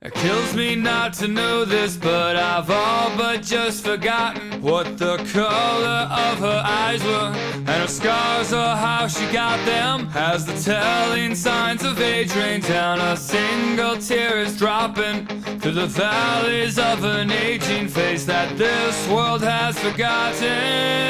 It kills me not to know this, but I've all but just forgotten what the color of her eyes were, and her scars or how she got them. As the telling signs of age rain down, a single tear is dropping through the valleys of an aging face that this world has forgotten.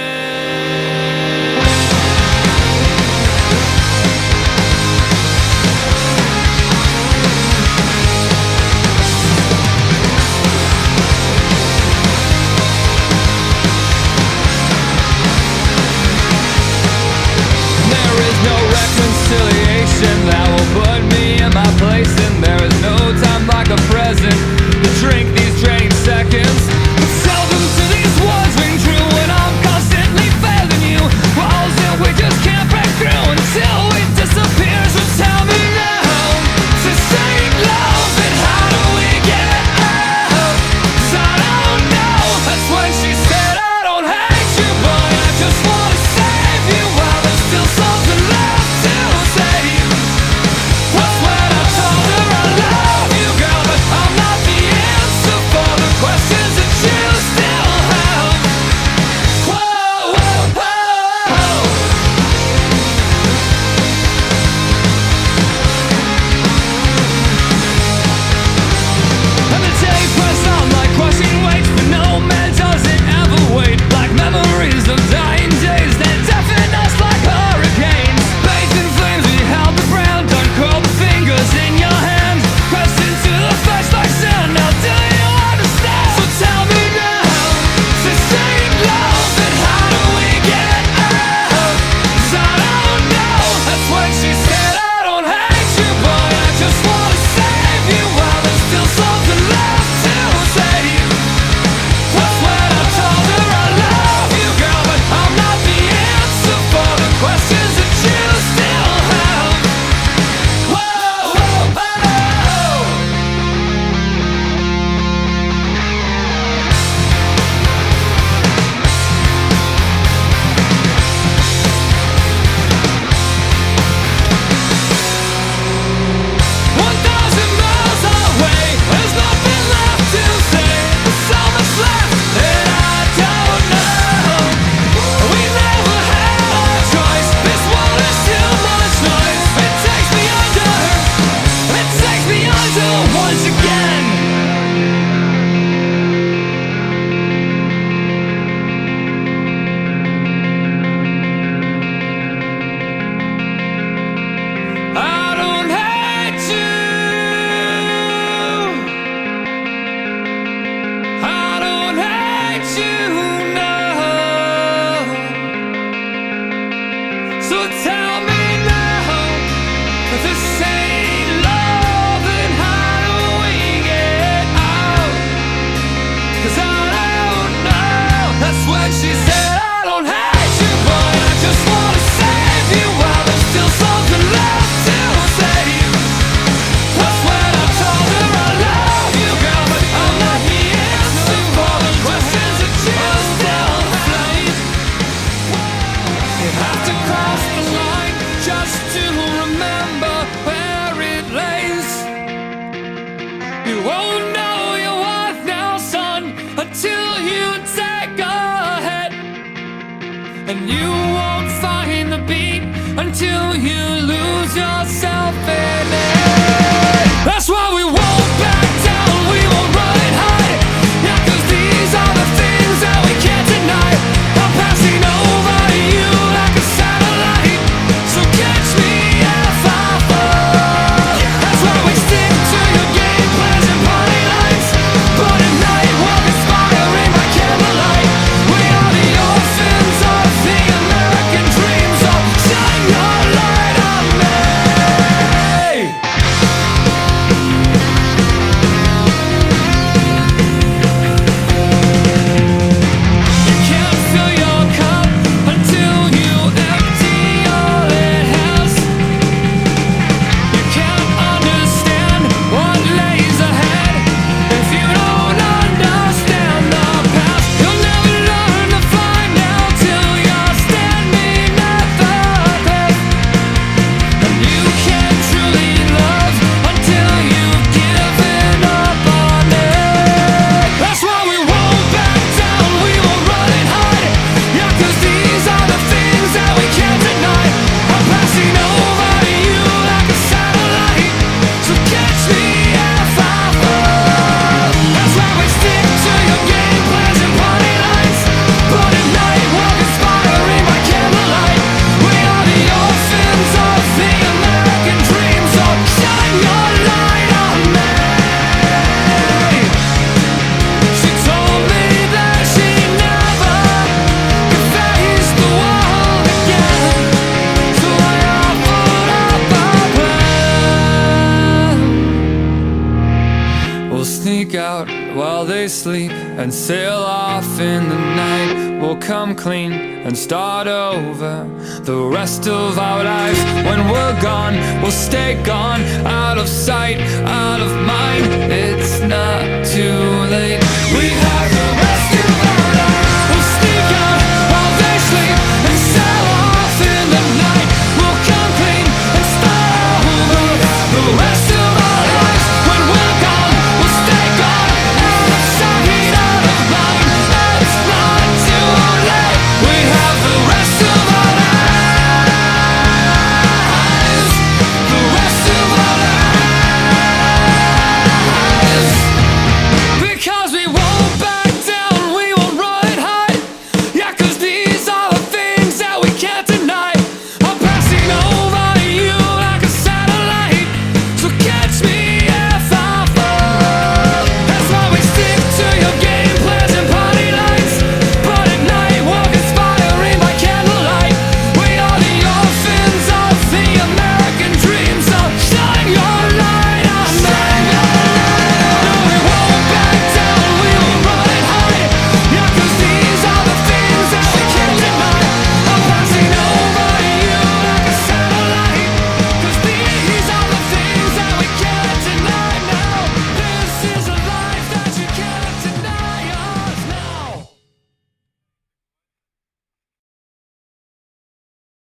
Reconciliation that will put me in my place, and there is no time like a present to drink these draining seconds. But seldom do these words ring true when I'm constantly failing you. Walls that we just can't break through until it disappears. So tell me now, sustain love, and how do we get out? 'Cause I don't know. That's when she said I don't hate you, but I just wanna save you while there's still something left. You won't know your worth now, son, until you take a hit. And you won't find the beat until you lose yourself in it. That's why we won't back down, we won't run and hide. Yeah, 'cause these are the things that we can't deny. I'm passing over you like a satellite, so catch me if I fall. That's why we stick to your game plans and party lights, but at night we're conspiring by candlelight. We are the orphans of the American dream, so shine your light on me. sneak out while they sleep and sail off in the night. We'll come clean and start over the rest of our lives. When we're gone, we'll stay gone, out of sight, out of mind.